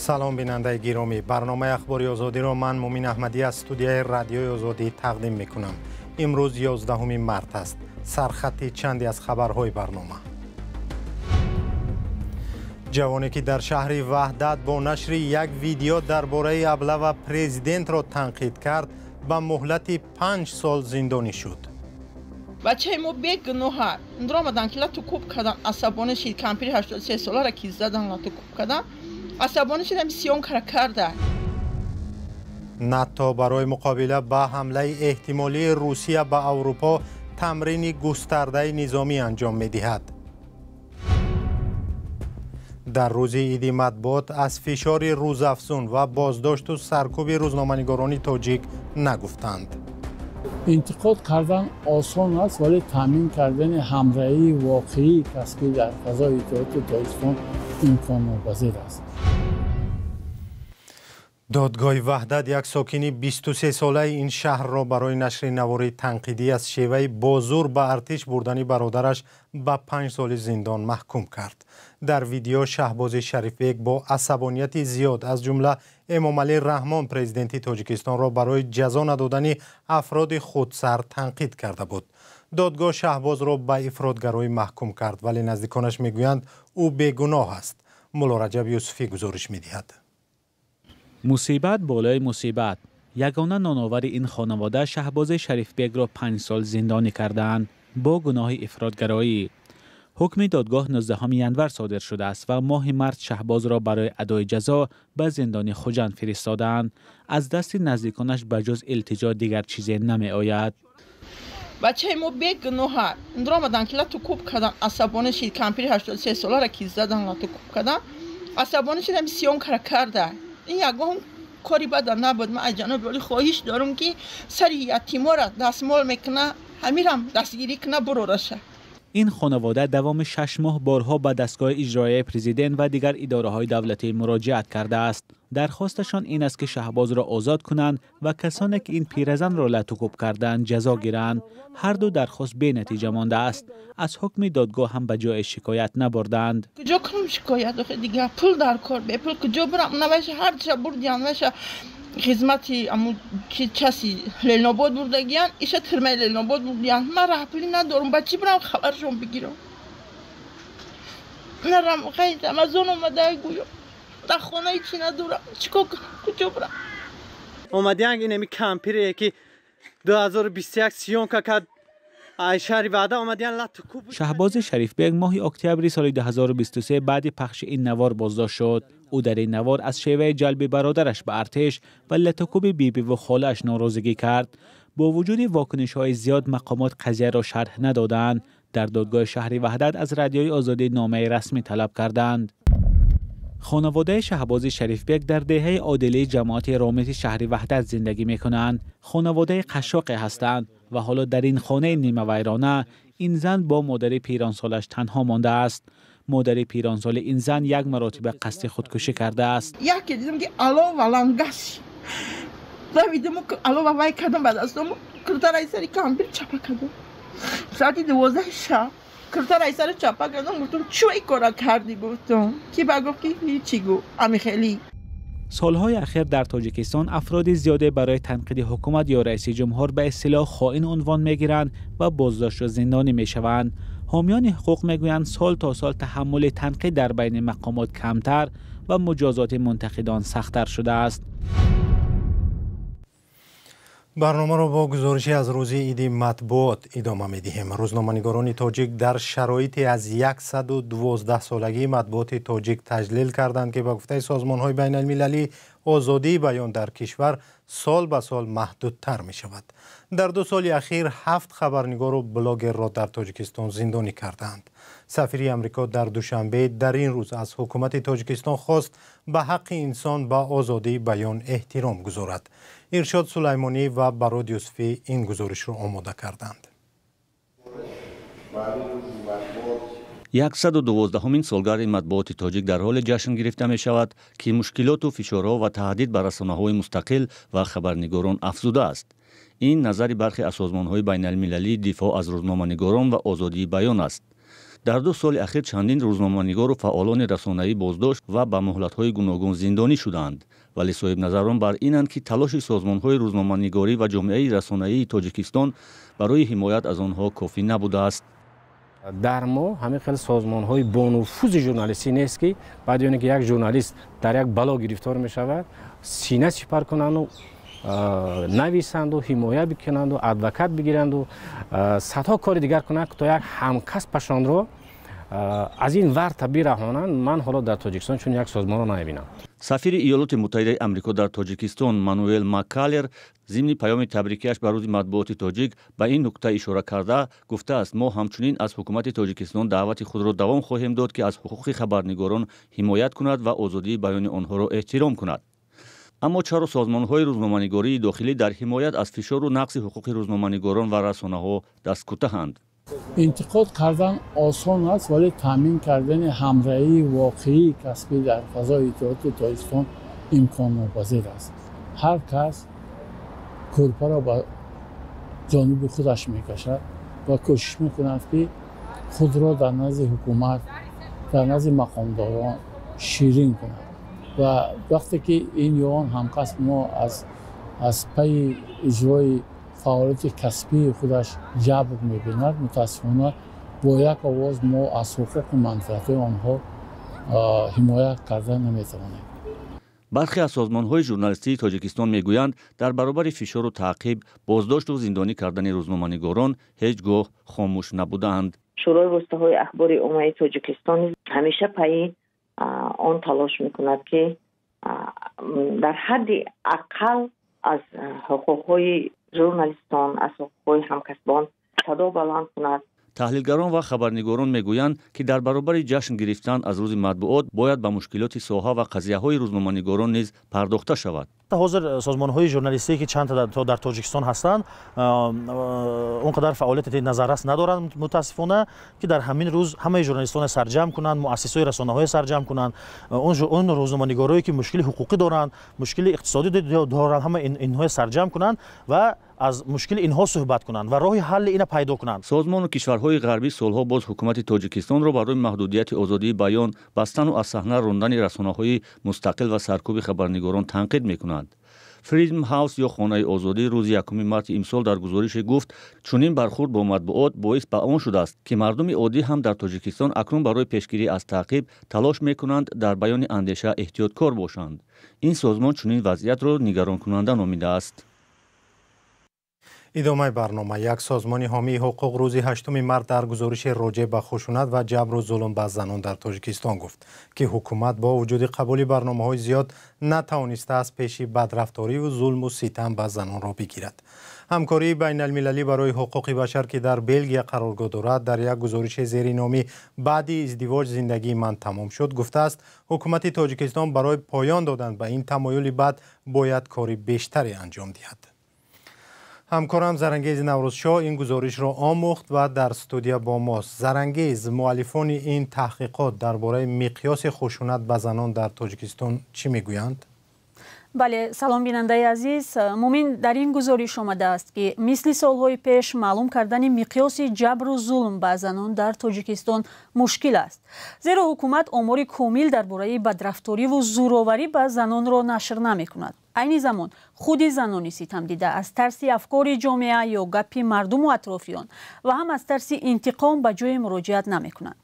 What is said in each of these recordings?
سلام بیننده گرامی، برنامه اخباری آزادی را من مومین احمدی از استودیوی رادیوی آزادی تقدیم میکنم. امروز 11 مارس است. سرخط چندی از خبرهای برنامه. جوانی که در شهر وحدت با نشر یک ویدیو درباره ابله پرزیدنت را تنقید کرد به مهلت 5 سال زندانی شد. بچه ما بیگناه درآمدن که لاتو کوب کردن، عصبانی شد. کمپیر 83 ساله را که زدن لاتو کوب کردن، عصبانی شدم سیون کرده. ناتو برای مقابله با حمله احتمالی روسیه به اروپا تمرین گسترده نظامی انجام می‌دهد. در روز عید مطبوعات از فشار روزافزون و بازداشت و سرکوب روزنامه‌نگاران تاجیک نگفتند. انتقاد کردن آسان است، ولی تامین کردن همراهی واقعی کسبی در فضای اتحاد تاجیکستان امکان ناپذیر است. دادگاه وحدت یک ساکن 23 ساله این شهر را برای نشر نواری تنقیدی از شیوه بازور به ارتش بردن برادرش به 5 سال زندان محکوم کرد. در ویدیو شهباز شریفبک با عصبانیت زیاد از جمله امامعلی رحمان پرزیدنت تاجیکستان را برای جزا ندادن افراد خودسر تنقید کرده بود. دادگاه شهباز را به افراطگرایی محکوم کرد، ولی نزدیکانش میگویند او بیگناه است. مولا رجب یوسفی گزارش میدهد. مصیبت بالای مصیبت. یگانه نانآور این خانواده شهباز شریفبک را 5 سال زندانی کردند با گناه افراطگرایی. حکم دادگاه 19 ینور صادر شده است و ماه مارس شهباز را برای ادای جزا به زندان خوجند فرستادند. از دست نزدیکانش بجز التجا دیگر چیزی نمی آید. بچه ما بیگناه درآمدن که لاتو کوب کردن، عصبانی شد. کمپیر 83 ساله را که زدن لاتو کوب کردن، عصبانی شدم سیون کرده. این یگان کاری بد نبود. من از جناب ولی خواهش دارم که سر یتیما را دستمال میکنه همیرم دستگیری کنه برورشه. این خانواده دوام 6 ماه بارها به دستگاه اجرایی پرزیدنت و دیگر اداره‌های دولتی مراجعت کرده است. درخواستشان این است که شهباز را آزاد کنند و کسانی که این پیرزن را لطوکوب کردند جزا گیرند. هر دو درخواست بی نتیجه مانده است. از حکم دادگاه هم به جای شکایت نبردند. کجا کنم شکایت آخه دیگه پول در کار به پول کجا برم نمیشه. هر چه بردیان نمیشه خدمتی امو که کسی لیل‌آباد بردگیان ایشه ترمه لیل‌آباد بردیان. من راه پولی ندارم، بچی برم خبرشون بگیرم. نرم خیلی امازون اومده گویم در خانه چی ندارم، چیکار کنم کجا برم. اومدی این نمی کمپیره که 2021 سیون که کد شهر وعده اومدیان لاتو کوب. شهباز شریفبک ماه اکتبر سال 2023 بعد پخش این نوار بازداشت شد. او در این نوار از شیوه جلب برادرش به ارتش و لطوکوب بیبی و خاله‌اش ناراضگی کرد. با وجود واکنش‌های زیاد مقامات قضیه را شرح ندادند. در دادگاه شهر وحدت از رادیوی آزادی نامه رسمی طلب کردند. خانواده شهباز شریفبک در دهه عادلی جماعت رامت شهر وحدت زندگی می‌کنند. خانواده قشاقی هستند و حالا در این خانه نیمه ویرانه این زن با مادر پیرانسالش تنها مانده است. مادر پیرانسال این زن یک مرتبه قصد خودکشی کرده است. یکی دیدم که علاوه ولنگش دویدم که علاوه وای کردم بعد از کرتا رئیسری کمپیر چپا کردم. ساعتی 12 شب کرتا رئیسری چپا کردم. گفتم چوی کارا کردی؟ گفتم کی بگفت که هیچی گفت امی خیلی. سالهای اخیر در تاجیکستان افراد زیاده برای تنقید حکومت یا رئیس جمهور به اصطلاح خائن عنوان میگیرند و بازداشت و زندانی میشوند. حامیان حقوق میگویند سال تا سال تحمل تنقید در بین مقامات کمتر و مجازات منتقدان سخت‌تر شده است. برنامه را با گزارشی از روز عید مطبوعات ادامه می‌دهیم. روزنامه‌نگاران تاجیک در شرایطی از 112 سالگی مطبوعات تاجیک تجلیل کردند که به گفته سازمان‌های بین‌المللی آزادی بیان در کشور سال به سال محدودتر می‌شود. در 2 سال اخیر 7 خبرنگار و بلاگر را در تاجیکستان زندانی کردند. سفیر آمریکا در دوشنبه در این روز از حکومت تاجیکستان خواست به حق انسان به آزادی بیان احترام گذارد. ارشاد سلیمانی و براد یوسفی این گزارش را آماده کردند. 112مین سالگرد مطبوعات تاجیک در حال جشن گرفته می شود که مشکلات و فشارها و تهدید بر رسانه‌های مستقل و خبرنگاران افزوده است. این نظر برخی از سازمان‌های بین‌المللی دفاع از روزنامه‌نگاران و آزادی بیان است. дар 2 соли ахир чандин рӯзноманигору фаъолони расонаӣ боздошт ва ба муҳлатҳои гуногун зиндонӣ шуданд. вале соҳибназарон бар инанд, ки талоши созмонҳои рӯзноманигорӣ ва ҷомеаи расонаии Тоҷикистон барои ҳимоят аз онҳо кофӣ набудааст. дар мо ҳамин хел созмонҳои бонуфузи журналистӣ нест, ки баъди оне ки як журналист дар як бало гирифтор мешавад, сина сипар кунанду нависанду ҳимоя бикунанду адвокат бигиранду садҳо кори дигар кунанд, то як ҳамкасбашонро аз ин варта бираҳонанд. ман ҳоло дар Тоҷикистон чун як созмонро намебинам. сафири иёлоти муттаҳидаи амрико дар Тоҷикистон Мануэл Маккалер зимни паёми табрикиаш ба рӯзи матбуоти тоҷик ба ин нукта ишора карда гуфтааст: мо ҳамчунин аз ҳукумати Тоҷикистон даъвати худро давом хоҳем дод, ки аз ҳуқуқи хабарнигорон ҳимоят кунад ва озодии баёни онҳоро эҳтиром кунад. аммо чаро созмонҳои рӯзноманигории дохилӣ дар ҳимоят аз фишору нақси ҳуқуқи рӯзноманигорон ва расонаҳо дасткӯтаҳанд? интиқод кардан осон аст, вале таъмин кардани ҳамроҳии воқеии касбӣ дар фазои иттиҳоди Тоҷикистон имконнопазир аст. ҳар кас кӯрпаро ба ҷониби худаш мекашад ва кӯшиш мекунад, ки худро дар назди ҳукумат, дар назди мақомдорон ширин кунад. ва вақте ки ин ё он ҳамкасб мо аз пайи иҷрои фаъолияти касбии худаш ҷабр мебинад, мутаассифона бо як овоз мо аз ҳуқуқу манфиатҳои онҳо ҳимоя карда наметавонем. бархе аз созмонҳои журналистии Тоҷикистон мегӯянд, дар баробари фишору таъқиб, боздошту зиндонӣ кардани рӯзноманигорон ҳеҷ гоҳ хомӯш набудаанд. шӯрои воситаҳои ахбори умумии Тоҷикистон ҳамеша пайи он талош мекунад, ки дар ҳадди ақал аз ҳуқуқҳои журналистон, аз ҳуқуқҳои ҳамкасбон садо баланд кунад. таҳлилгарон ва хабарнигорон мегӯянд, ки дар баробари ҷашн гирифтан аз рӯзи матбуот бояд ба мушкилоти соҳа ва қазияҳои рӯзноманигорон низ пардохта шавад. ҳозир созмонҳои журналистие ки чанд та дар Тоҷикистон ҳастанд, он қадар фаъолияти назаррас надоранд мутаассифона, ки дар ҳамин рӯз ҳамаи журналистоне сарҷамъ кунанд, муассисои расонаҳое сарҷамъ кунанд, он рӯзноманигорое ки мушкили ҳуқуқӣ доранд, мушкили иқтисодӣ доранд, ҳама инҳои сарҷамъ кунанд ва аз мушкили инҳо суҳбат кунанд ва роҳи ҳалли ина пайдо кунанд. созмону кишварҳои ғарбӣ солҳо боз ҳукумати Тоҷикистонро барои маҳдудияти озодии баён, бастану аз саҳна рондани расонаҳои мустақил ва саркӯби хабарнигорон танқид мекунанд. Freedom House ё хонаи озодӣ рӯзи 1 марти имсол дар гузорише гуфт, чунин бархурд бо матбуот боис ба он шудааст, ки мардуми оддӣ ҳам дар Тоҷикистон акнун барои пешгирӣ аз таъқиб талош мекунанд дар баёни андеша эҳтиёткор бошанд. ин созмон чунин вазъиятро нигаронкунанда номидааст. идомаи барнома. Як созмони ҳомии ҳуқуқ рӯзи 8 март дар гузориши роҷеъ ба хушунат ва ҷабру зулм ба занон дар Тоҷикистон гуфт, ки ҳукумат бо вуҷуди қабули барномаҳои зиёд натавонистааст пеши бадрафториву зулму ситам ба занонро бигирад. ҳамкории байналмилалӣ барои ҳуқуқи башар, ки дар Белгия қароргоҳ дорад, дар як гузориши зери номи баъди издивоҷ зиндагии ман тамом шуд гуфтааст, ҳукумати Тоҷикистон барои поён додан ба ин тамоюли бад бояд кори бештаре анҷом диҳад. ҳамкорам Зарангез Наврӯзшоҳ ин гузоришро омӯхт ва дар студия бо мост. Зарангез, муаллифони ин таҳқиқот дар бораи миқёси хушунат ба занон дар Тоҷикистон чӣ мегӯянд? бале, салом бинандаи азиз. мумин дар ин гузориш омадааст, ки мисли солҳои пеш маълум кардани миқёси ҷабру зулм ба занон дар Тоҷикистон мушкил аст. зеро ҳукумат омори комил дар бораи бадрафториву зӯроварӣ ба занонро нашр намекунад. айни замон худи занони ситамдида аз тарси афкори ҷомеа ё гапи мардуму атрофиён ва ҳам аз тарси интиқом ба ҷое муроҷиат намекунанд.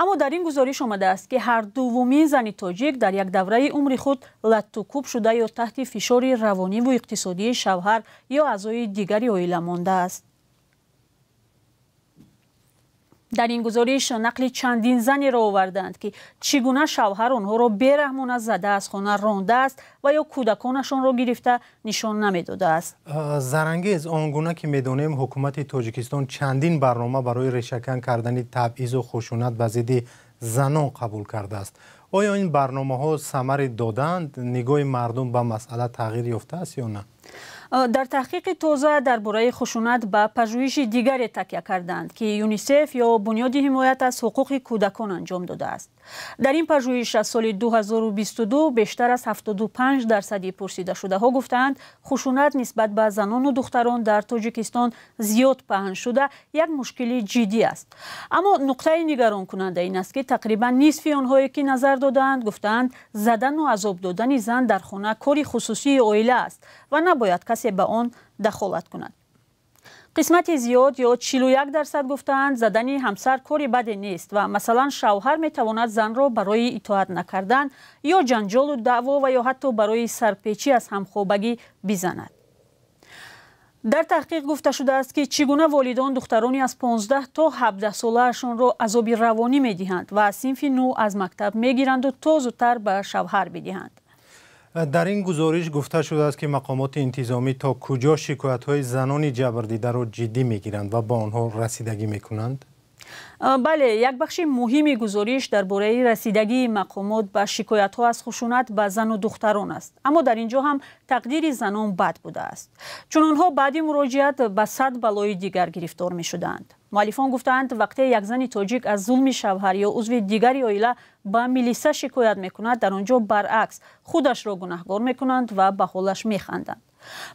аммо дар ин гузориш омадааст, ки ҳар дуввумин зани тоҷик дар як давраи умри худ латтукӯб шуда ё таҳти фишори равониву иқтисодии шавҳар ё аъзои дигари оила мондааст. дар ин гузориш нақли чандин занеро оварданд, ки чӣ гуна шавҳар онҳоро бераҳмона зада аз хона рондааст ва ё кӯдаконашонро гирифта нишон намедодааст. Зарангез, он гуна ки медонем, ҳукумати Тоҷикистон чандин барнома барои решакан кардани табъизу хушунат ба зидди занон қабул кардааст. оё ин барномаҳо самари доданд? нигоҳи мардум ба масъала тағйир ёфтааст ё на? در تحقیق تازه درباره خشونت به پژوهش دیگری تکیه کردند که یونیسف یا بنیاد حمایت از حقوق کودکان انجام داده است. در این پژوهش از سال 2022 بیشتر از 75% پرسیده شده ها گفتند خشونت نسبت به زنان و دختران در تاجیکستان زیاد پهن شده یک مشکل جدی است. اما نقطه نگران کننده این است که تقریبا نصف آنهایی که نظر دادند گفتند زدن و عذاب دادن زن در خانه کاری خصوصی عائله است و نباید کسی به آن دخالت کند. قسمت زیاد یا 41% گفتند زدن همسر کاری بدی نیست و مثلا شوهر میتواند زن را برای اطاعت نکردن یا جنجال و دعوا و یا حتی برای سرپیچی از همخوابگی بزند. در تحقیق گفته شده است که چگونه والدان دخترانی از 15 تا 17 ساله‌شان را عذاب روانی میدهند و از صنف نو از مکتب میگیرند و تا زودتر به شوهر بدهند. در این گزارش گفته شده است که مقامات انتظامی تا کجا شکایت‌های زنان جبردیده را جدی می‌گیرند و با آنها رسیدگی می‌کنند؟ بله، یک بخش مهمی گزارش درباره رسیدگی مقامات به شکایت‌ها از خشونت به زن و دختران است. اما در اینجا هم تقدیر زنان بد بوده است، چون آنها بعد مراجعت به 100 بلای دیگر گرفتار می‌شدند. مؤلفان گفتند وقتی یک زن تاجیک از ظلم شوهر یا عضو دیگری عائله به میلیسا شکایت می‌کند، در آنجا برعکس خودش را گناهکار می‌کنند و به حالش می‌خندند.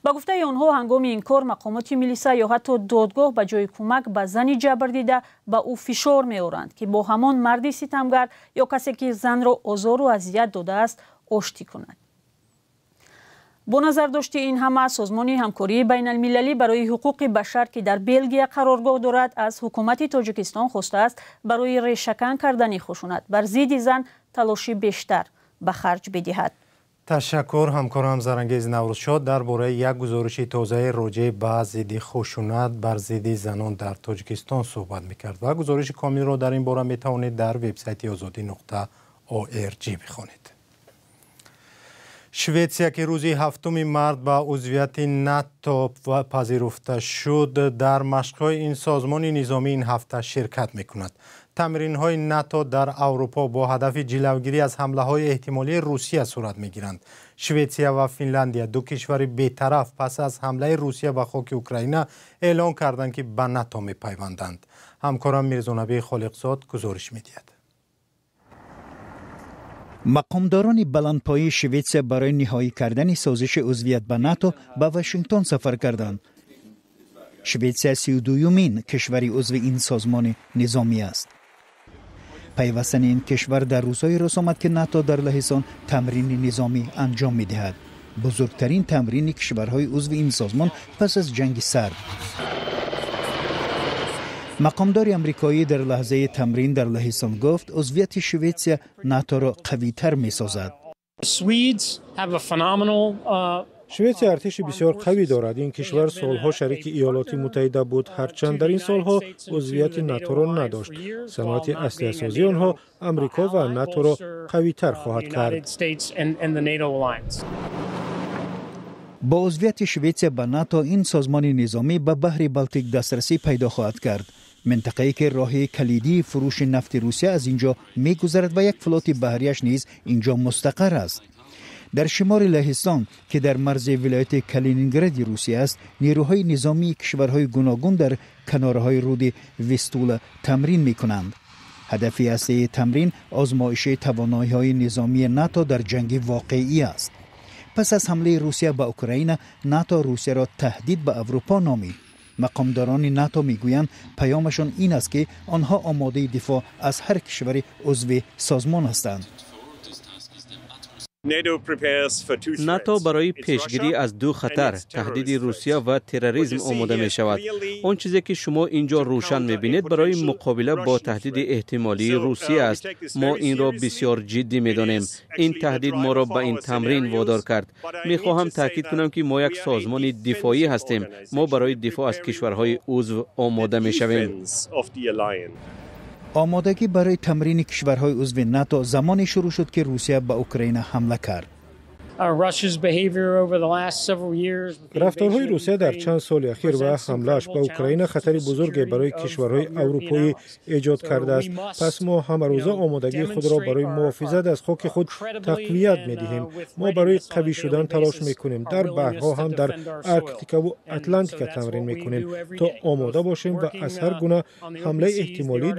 با گفته آنها هنگام این کار مقامات میلیسا یا حتی دادگاه به جای کمک به زنی جبردیده به او فشار می‌آورند که با همان مردی ستمگر یا کسی که زن را آزار و اذیت داده است آشتی کند. با نظر داشت این همه، سازمان همکاری بین المللی برای حقوق بشر که در بلژیک قرارگاه دارد از حکومت تاجیکستان خواسته است برای ریشه‌کن کردن خشونت بر ضد زن تلاشی بیشتر به خرج بدهد. تشکر همکارم زرنگیز نوروزشاد درباره یک گزارش تازه راجع به ضد خشونت بر ضد زنان در تاجیکستان صحبت می‌کرد و گزارش کامل را در این باره می‌توانید در وبسایت azadi.org بخوانید. شویتسیا که روز 7 مارس به عضویت ناتو پذیرفته شد در مشق‌های این سازمان نظامی این هفته شرکت می‌کند. تمرین‌های ناتو در اروپا با هدف جلوگیری از حمله‌های احتمالی روسیه صورت می‌گیرند. شویتسیا و فنلاندیا دو کشور بی‌طرف پس از حمله روسیه به خاک اوکراین اعلام کردند که به ناتو می‌پیوندند. همکارم میرزانبی خالقزاد گزارش می‌دهد. مقامداران بلندپایه شویتسیا برای نهایی کردن سازش عضویت به ناتو به واشنگتن سفر کردند. شویتسیا 32مین کشوری عضو این سازمان نظامی است. پیوستن این کشور در روزهای راست آمد که ناتو در لهستان تمرین نظامی انجام می‌دهد. بزرگترین تمرین کشورهای عضو این سازمان پس از جنگ سرد. مقامدار امریکایی در لحظه تمرین در لهستان گفت عضویت شویتسیا ناتو را قوی‌تر می‌سازد. شویتسیا ارتش بسیار قوی دارد. این کشور سالها شریک ایالات متحده بود، هرچند در این سالها عضویت ناتو را نداشت. صنعت اسلحه‌سازی آنها امریکا و ناتو را قوی‌تر خواهد کرد. با عضویت شویتسیا به ناتو این سازمان نظامی به بحر بالتیک دسترسی پیدا خواهد کرد. منطقه‌ای که راه کلیدی فروش نفت روسیه از اینجا می‌گذرد و یک فلوت بحریش نیز اینجا مستقر است. در شمال لهستان که در مرز ولایت کالینینگراد روسیه است، نیروهای نظامی کشورهای گوناگون در کنارهای رود ویستولا تمرین می‌کنند. هدف اصلی تمرین آزمایش توانایی‌های نظامی ناتو در جنگ واقعی است. پس از حمله روسیه به اوکراین، ناتو روسیه را تهدید به اروپا نامید. مقامداران ناتو میگویند پیامشان این است که آنها آماده دفاع از هر کشور عضو سازمان هستند. ناتو برای پیشگیری از دو خطر، تهدید روسیه و تروریسم آماده می شود. آن چیزی که شما اینجا روشن می بینید برای مقابله با تهدید احتمالی روسیه است. ما این را بسیار جدی می دانیم. این تهدید ما را به این تمرین وادار کرد. می خواهم تاکید کنم که ما یک سازمان دفاعی هستیم. ما برای دفاع از کشورهای عضو آماده می شویم. آمادگی برای تمرین کشورهای عضو ناتو زمانی شروع شد که روسیه به اوکراین حمله کرد. رفتارهای روسیه در چند سال اخیر و حمله‌اش به اوکراین خطری بزرگی برای کشورهای اروپایی ایجاد کرده است. پس ما همه روزه آمادگی خود را برای محافظت از خاک خود تقویت می‌دهیم. ما برای قوی شدن تلاش می‌کنیم. در بحرها هم در ارکتیکا و اتلانتیکا تمرین می‌کنیم تا آماده باشیم و از هر گونه حمله احتمالی